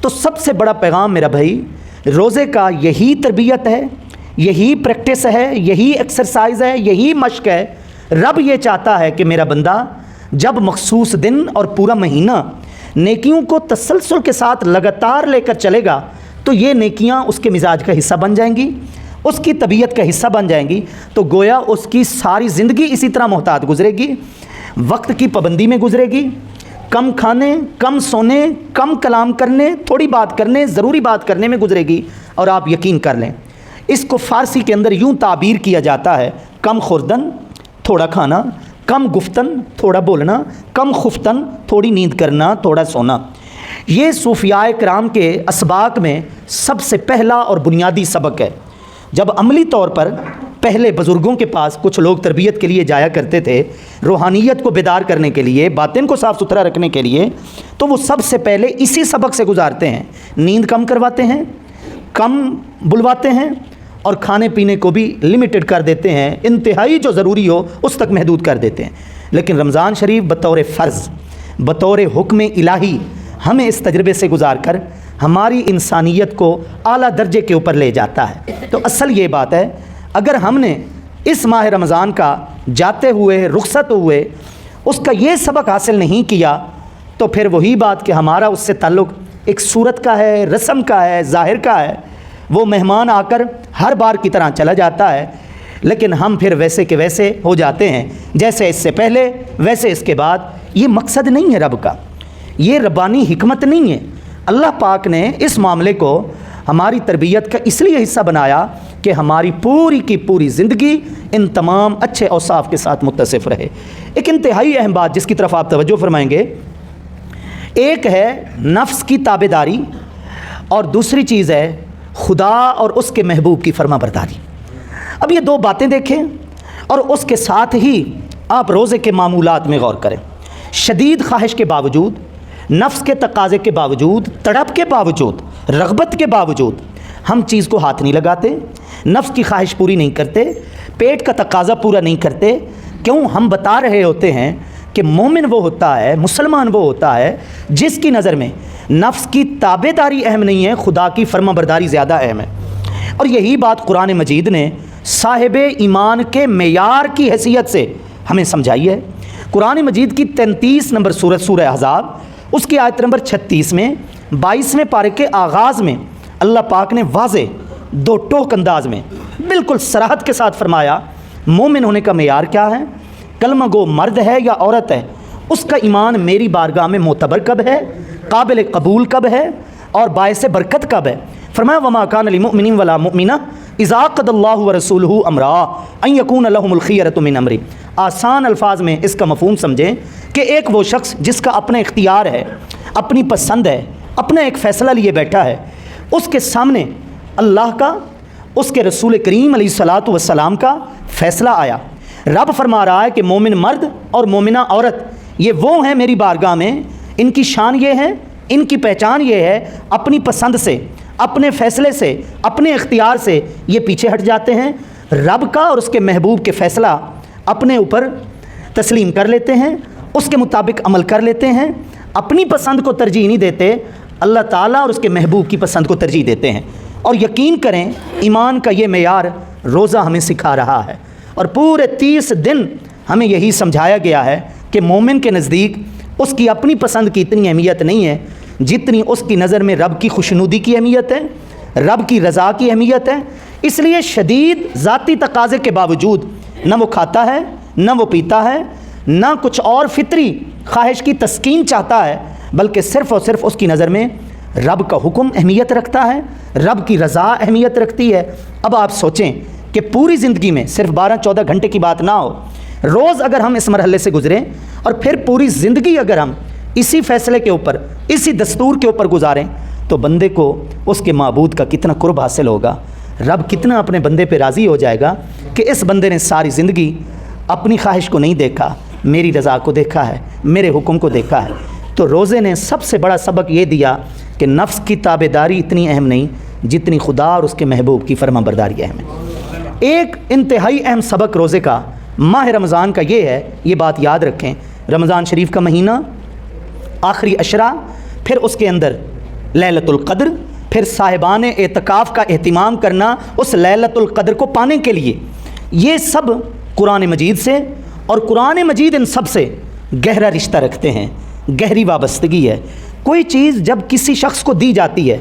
تو سب سے بڑا پیغام میرا بھائی روزے کا یہی تربیت ہے، یہی پریکٹس ہے، یہی ایکسرسائز ہے، یہی مشق ہے۔ رب یہ چاہتا ہے کہ میرا بندہ جب مخصوص دن اور پورا مہینہ نیکیوں کو تسلسل کے ساتھ لگاتار لے کر چلے گا تو یہ نیکیاں اس کے مزاج کا حصہ بن جائیں گی، اس کی طبیعت کا حصہ بن جائیں گی، تو گویا اس کی ساری زندگی اسی طرح محتاط گزرے گی، وقت کی پابندی میں گزرے گی، کم کھانے، کم سونے، کم کلام کرنے، تھوڑی بات کرنے، ضروری بات کرنے میں گزرے گی۔ اور آپ یقین کر لیں اس کو فارسی کے اندر یوں تعبیر کیا جاتا ہے، کم خوردن تھوڑا کھانا، کم گفتن تھوڑا بولنا، کم خفتن تھوڑی نیند کرنا، تھوڑا سونا۔ یہ صوفیاء کرام کے اسباق میں سب سے پہلا اور بنیادی سبق ہے۔ جب عملی طور پر پہلے بزرگوں کے پاس کچھ لوگ تربیت کے لیے جایا کرتے تھے، روحانیت کو بیدار کرنے کے لیے، باطن کو صاف ستھرا رکھنے کے لیے، تو وہ سب سے پہلے اسی سبق سے گزارتے ہیں۔ نیند کم کرواتے ہیں، کم بلواتے ہیں، اور کھانے پینے کو بھی لمیٹڈ کر دیتے ہیں، انتہائی جو ضروری ہو اس تک محدود کر دیتے ہیں۔ لیکن رمضان شریف بطور فرض، بطور حکم الہی ہمیں اس تجربے سے گزار کر ہماری انسانیت کو اعلیٰ درجے کے اوپر لے جاتا ہے۔ تو اصل یہ بات ہے، اگر ہم نے اس ماہ رمضان کا جاتے ہوئے، رخصت ہوئے، اس کا یہ سبق حاصل نہیں کیا تو پھر وہی بات کہ ہمارا اس سے تعلق ایک صورت کا ہے، رسم کا ہے، ظاہر کا ہے، وہ مہمان آ کر ہر بار کی طرح چلا جاتا ہے، لیکن ہم پھر ویسے کے ویسے ہو جاتے ہیں، جیسے اس سے پہلے ویسے اس کے بعد۔ یہ مقصد نہیں ہے رب کا، یہ ربانی حکمت نہیں ہے۔ اللہ پاک نے اس معاملے کو ہماری تربیت کا اس لیے حصہ بنایا کہ ہماری پوری کی پوری زندگی ان تمام اچھے اوصاف کے ساتھ متصف رہے۔ ایک انتہائی اہم بات جس کی طرف آپ توجہ فرمائیں گے، ایک ہے نفس کی تابع داری اور دوسری چیز ہے خدا اور اس کے محبوب کی فرما برداری۔ اب یہ دو باتیں دیکھیں اور اس کے ساتھ ہی آپ روزے کے معمولات میں غور کریں۔ شدید خواہش کے باوجود، نفس کے تقاضے کے باوجود، تڑپ کے باوجود، رغبت کے باوجود ہم چیز کو ہاتھ نہیں لگاتے، نفس کی خواہش پوری نہیں کرتے، پیٹ کا تقاضا پورا نہیں کرتے۔ کیوں؟ ہم بتا رہے ہوتے ہیں کہ مومن وہ ہوتا ہے، مسلمان وہ ہوتا ہے جس کی نظر میں نفس کی تابع داری اہم نہیں ہے، خدا کی فرما برداری زیادہ اہم ہے۔ اور یہی بات قرآن مجید نے صاحب ایمان کے معیار کی حیثیت سے ہمیں سمجھائی ہے۔ قرآن مجید کی 33 نمبر سورت سورہ احزاب، اس کی آیت نمبر 36 میں 22ویں پارے کے آغاز میں اللہ پاک نے واضح دو ٹوک انداز میں بالکل صراحت کے ساتھ فرمایا مومن ہونے کا معیار کیا ہے، کلمہ گو مرد ہے یا عورت ہے، اس کا ایمان میری بارگاہ میں معتبر کب ہے، قابل قبول کب ہے اور باعث برکت کب ہے۔ فرمایا وما کان لمؤمن ولا مؤمنہ اذا قضى اللہ ورسولہ امرا ان یکون لهم الخیرۃ من امرہ۔ آسان الفاظ میں اس کا مفہوم سمجھیں کہ ایک وہ شخص جس کا اپنا اختیار ہے، اپنی پسند ہے، اپنا ایک فیصلہ لیے بیٹھا ہے، اس کے سامنے اللہ کا، اس کے رسول کریم علیہ الصلاۃ والسلام کا فیصلہ آیا۔ رب فرما رہا ہے کہ مومن مرد اور مومنہ عورت یہ وہ ہیں میری بارگاہ میں، ان کی شان یہ ہے، ان کی پہچان یہ ہے، اپنی پسند سے، اپنے فیصلے سے، اپنے اختیار سے یہ پیچھے ہٹ جاتے ہیں، رب کا اور اس کے محبوب کے فیصلہ اپنے اوپر تسلیم کر لیتے ہیں، اس کے مطابق عمل کر لیتے ہیں، اپنی پسند کو ترجیح نہیں دیتے، اللہ تعالیٰ اور اس کے محبوب کی پسند کو ترجیح دیتے ہیں۔ اور یقین کریں ایمان کا یہ معیار روزہ ہمیں سکھا رہا ہے، اور پورے 30 دن ہمیں یہی سمجھایا گیا ہے کہ مومن کے نزدیک اس کی اپنی پسند کی اتنی اہمیت نہیں ہے جتنی اس کی نظر میں رب کی خوشنودی کی اہمیت ہے، رب کی رضا کی اہمیت ہے۔ اس لیے شدید ذاتی تقاضے کے باوجود نہ وہ کھاتا ہے، نہ وہ پیتا ہے، نہ کچھ اور فطری خواہش کی تسکین چاہتا ہے، بلکہ صرف اور صرف اس کی نظر میں رب کا حکم اہمیت رکھتا ہے، رب کی رضا اہمیت رکھتی ہے۔ اب آپ سوچیں کہ پوری زندگی میں صرف 12-14 گھنٹے کی بات نہ ہو، روز اگر ہم اس مرحلے سے گزریں اور پھر پوری زندگی اگر ہم اسی فیصلے کے اوپر، اسی دستور کے اوپر گزاریں تو بندے کو اس کے معبود کا کتنا قرب حاصل ہوگا، رب کتنا اپنے بندے پہ راضی ہو جائے گا کہ اس بندے نے ساری زندگی اپنی خواہش کو نہیں دیکھا، میری رضا کو دیکھا ہے، میرے حکم کو دیکھا ہے۔ تو روزے نے سب سے بڑا سبق یہ دیا کہ نفس کی تابع داری اتنی اہم نہیں جتنی خدا اور اس کے محبوب کی فرما برداری اہم ہے۔ ایک انتہائی اہم سبق روزے کا ماہ رمضان کا یہ ہے، یہ بات یاد رکھیں، رمضان شریف کا مہینہ، آخری عشرہ، پھر اس کے اندر लैलतुल क़द्र, फिर साहिबान एतकाफ़ का एहतिमाम करना उस लैलतुल क़द्र को पाने के लिए, ये सब कुरान मजीद से और कुरान मजीद इन सब से गहरा रिश्ता रखते हैं, गहरी वाबस्तगी है। कोई चीज़ जब किसी शख्स को दी जाती है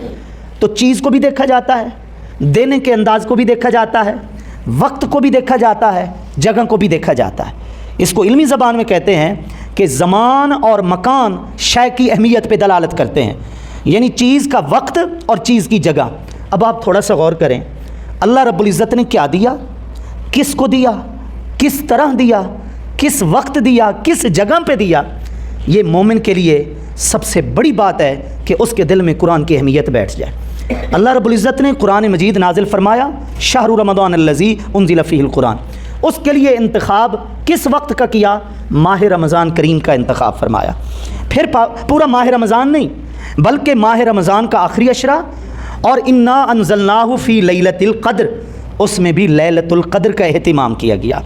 तो चीज़ को भी देखा जाता है, देने के अंदाज़ को भी देखा जाता है, वक्त को भी देखा जाता है, जगह को भी देखा जाता है। इसको इल्मी ज़बान में कहते हैं कि ज़मान और मकान शय की अहमियत पे दलालत करते हैं, यानी चीज़ का वक्त और चीज़ की जगह। अब आप थोड़ा सा गौर करें, अल्लाह रब्बुल इज़्ज़त ने क्या दिया, किसको दिया, किस तरह दिया, किस वक्त दिया, किस जगह पे दिया, ये मोमिन के लिए सबसे बड़ी बात है कि उसके दिल में कुरान की अहमियत बैठ जाए। अल्लाह रब्बुल इज़्ज़त ने कुरान मजीद नाजिल फरमाया, शहरु रमज़ान अल्लज़ी उन्ज़िल फ़ीहिल कुरान, उसके लिए इंतखाब किस वक्त का किया, माह रमज़ान करीम का इंतखाब फरमाया। फिर पूरा माह रमज़ान नहीं बल्कि माह रमज़ान का आखिरी अशरा, और इन्ना अनज़लनाहु फ़ी लैलतिल क़द्र, उसमें भी लैलतुल क़द्र का एहतिमाम किया गया।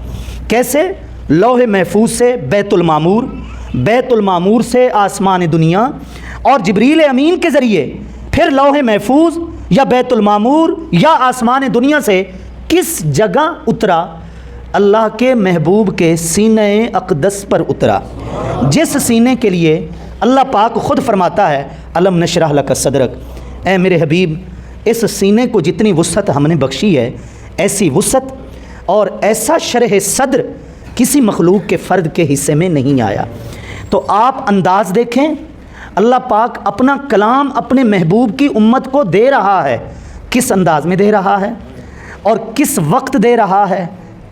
कैसे? लौह महफूज से बैतुल मामूर, बैतुल मामूर से आसमान दुनिया, और जिब्रील अमीन के ज़रिए फिर लौह महफूज या बैतुल मामूर या आसमान दुनिया से किस जगह उतरा, अल्लाह के महबूब के सीने अक़दस पर उतरा, जिस सीने के लिए अल्लाह पाक ख़ुद फरमाता है अलम नशरह लक सदरक, ऐ मेरे हबीब इस सीने को जितनी वुसअत हमने बख्शी है, ऐसी वुसअत और ऐसा शरह सद्र किसी मखलूक के फ़र्द के हिस्से में नहीं आया। तो आप अंदाज़ देखें, अल्लाह पाक अपना कलाम अपने महबूब की उम्मत को दे रहा है, किस अंदाज़ में दे रहा है और किस वक्त दे रहा है,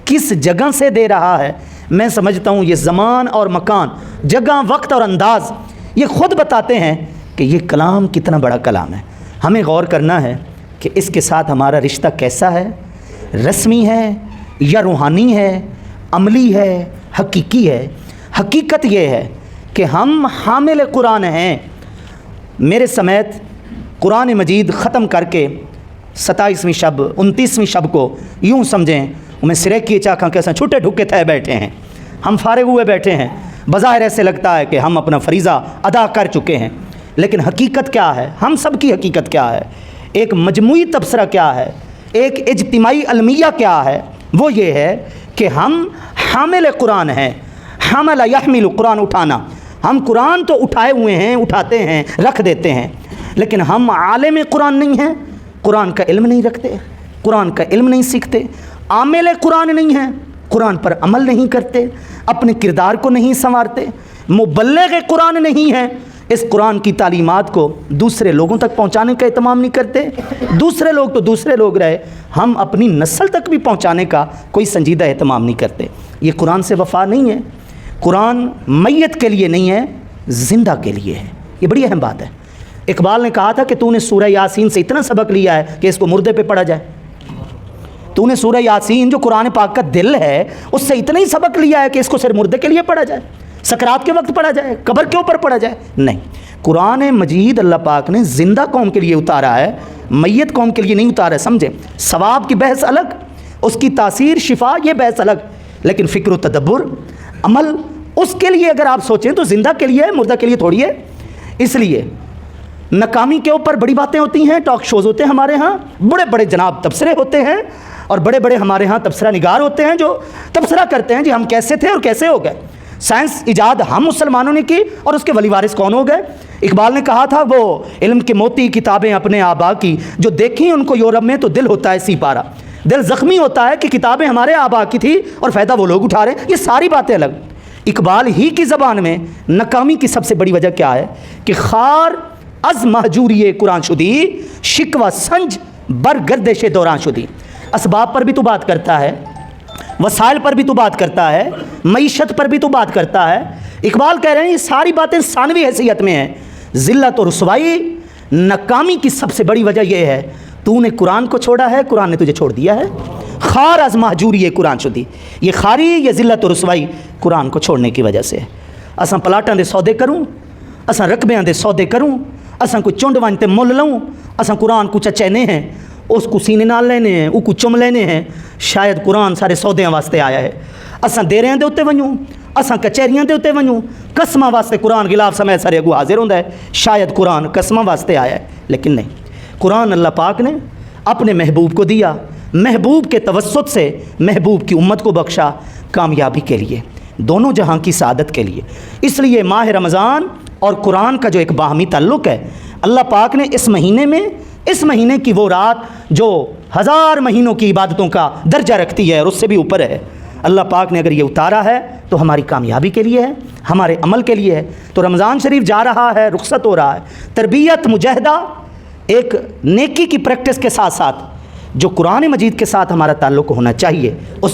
किस जगह से दे रहा है। मैं समझता हूँ ये ज़मान और मकान, जगह, वक्त और अंदाज़, ये ख़ुद बताते हैं कि ये कलाम कितना बड़ा कलाम है। हमें गौर करना है कि इसके साथ हमारा रिश्ता कैसा है, रस्मी है या रूहानी है, अमली है, हकीकी है। हकीकत ये है कि हम हामिल कुरान हैं। मेरे समेत कुरान मजीद ख़त्म करके 27वीं शब 29वीं शब को यूँ समझें मैं सिरे की चाखा कैसे छुटे ढुके थे बैठे हैं, हम फारिग हुए बैठे हैं। बज़ाहिर ऐसे लगता है कि हम अपना फ़रीज़ा अदा कर चुके हैं, लेकिन हकीकत क्या है, हम सब की हकीकत क्या है, एक मजमूई तबसरा क्या है, एक इज्तिमाई अलमिया क्या है, वो ये है कि हम हामिल कुरान हैं। हमला यहमिल कुरान, उठाना, हम कुरान तो उठाए हुए हैं, उठाते हैं, रख देते हैं, लेकिन हम आलिम कुरान नहीं हैं, कुरान का इल्म नहीं रखते, कुरान का इल्म नहीं सीखते, आमिल कुरान नहीं हैं, कुरान पर अमल नहीं करते, अपने किरदार को नहीं संवारते, मुबल्लिग़ कुरान नहीं हैं, इस कुरान की तालीमात को दूसरे लोगों तक पहुंचाने का एहतमाम नहीं करते। दूसरे लोग तो दूसरे लोग रहे, हम अपनी नस्ल तक भी पहुंचाने का कोई संजीदा एहतमाम नहीं करते। ये कुरान से वफ़ा नहीं है। कुरान मैयत के लिए नहीं है, ज़िंदा के लिए है। ये बड़ी अहम बात है। इकबाल ने कहा था कि तूने सूरह यासीन से इतना सबक लिया है कि इसको मुर्दे पे पढ़ा जाए। तूने सूरह यासीन जो कुरान पाक का दिल है उससे इतना ही सबक लिया है कि इसको सिर्फ मुर्दे के लिए पढ़ा जाए, सकरात के वक्त पढ़ा जाए, कब्र के ऊपर पढ़ा जाए? नहीं, कुरान मजीद अल्लाह पाक ने ज़िंदा कौम के लिए उतारा है, मैयत कौम के लिए नहीं उतारा है। समझे, सवाब की बहस अलग, उसकी तासीर शिफा ये बहस अलग, लेकिन फ़िक्र व तदब्बुर अमल उसके लिए अगर आप सोचें तो ज़िंदा के लिए है, मुर्दा के लिए थोड़ी है। इसलिए नाकामी के ऊपर बड़ी बातें होती हैं, टॉक शोज़ होते हैं हमारे यहाँ, बड़े बड़े जनाब तबसरे होते हैं और बड़े बड़े हमारे यहाँ तबसरा निगार होते हैं जो तबसरा करते हैं जी हम कैसे थे और कैसे हो गए। साइंस इजाद हम मुसलमानों ने की और उसके वली वारिस कौन हो गए? इकबाल ने कहा था वो इल्म के मोती किताबें अपने आबा की, जो देखी उनको यूरोप में तो दिल होता है सीपारा, दिल ज़ख्मी होता है कि किताबें हमारे आबा की थी और फ़ायदा वो लोग उठा रहे हैं। ये सारी बातें अलग। इकबाल ही की ज़बान में नाकामी की सबसे बड़ी वजह क्या है कि खार अज़ महजूरी कुरान शुदी, शिकवा संज बर गर्दिश दौरान शुदी। असबाब पर भी तो बात करता है, वसाइल पर भी तो बात करता है, मईशत पर भी तो बात करता है। इकबाल कह रहे हैं ये सारी बातें सानवी हैसियत में हैं। ज़िल्लत और रुसवाई, नाकामी की सबसे बड़ी वजह यह है तूने कुरान को छोड़ा है, कुरान ने तुझे छोड़ दिया है। खार अज़ महजूरी कुरान शुदी, ये खारी ये ज़िल्लत और रुसवाई कुरान को छोड़ने की वजह से। असां पलाटां दे सौदे करूँ, असां रकबियां दे सौदे करूँ, असां कोई चुंड वन ते मुल लऊँ, असां कुरान को चचैने हैं, उसको सीने नाल लेने हैं, उसको चुम लेने हैं। शायद कुरान सारे सौदियां वास्ते आया है। असां देरियां दे उत्ते वञूं, असां कचहरियां दे उत्ते वञूं, कसमां वास्ते कुरान गिलाफ समय सारे अगू हाजिर होंदा है, शायद कुरान कसमां वास्ते आया है, लेकिन नहीं, कुरान अल्लाह पाक ने अपने महबूब को दिया, महबूब के तवस्सुत से महबूब की उम्मत को बख्शा कामयाबी के लिए, दोनों जहां की सआदत के लिए। इसलिए माह रमज़ान और कुरान का जो एक बाहमी ताल्लुक़ है, अल्लाह पाक ने इस महीने में, इस महीने की वो रात जो 1000 महीनों की इबादतों का दर्जा रखती है और उससे भी ऊपर है, अल्लाह पाक ने अगर ये उतारा है तो हमारी कामयाबी के लिए है, हमारे अमल के लिए है। तो रमज़ान शरीफ जा रहा है, रुखसत हो रहा है, तरबियत मुजाहिदा एक नेकी की प्रैक्टिस के साथ साथ जो कुरान मजीद के साथ हमारा ताल्लुक़ होना चाहिए उस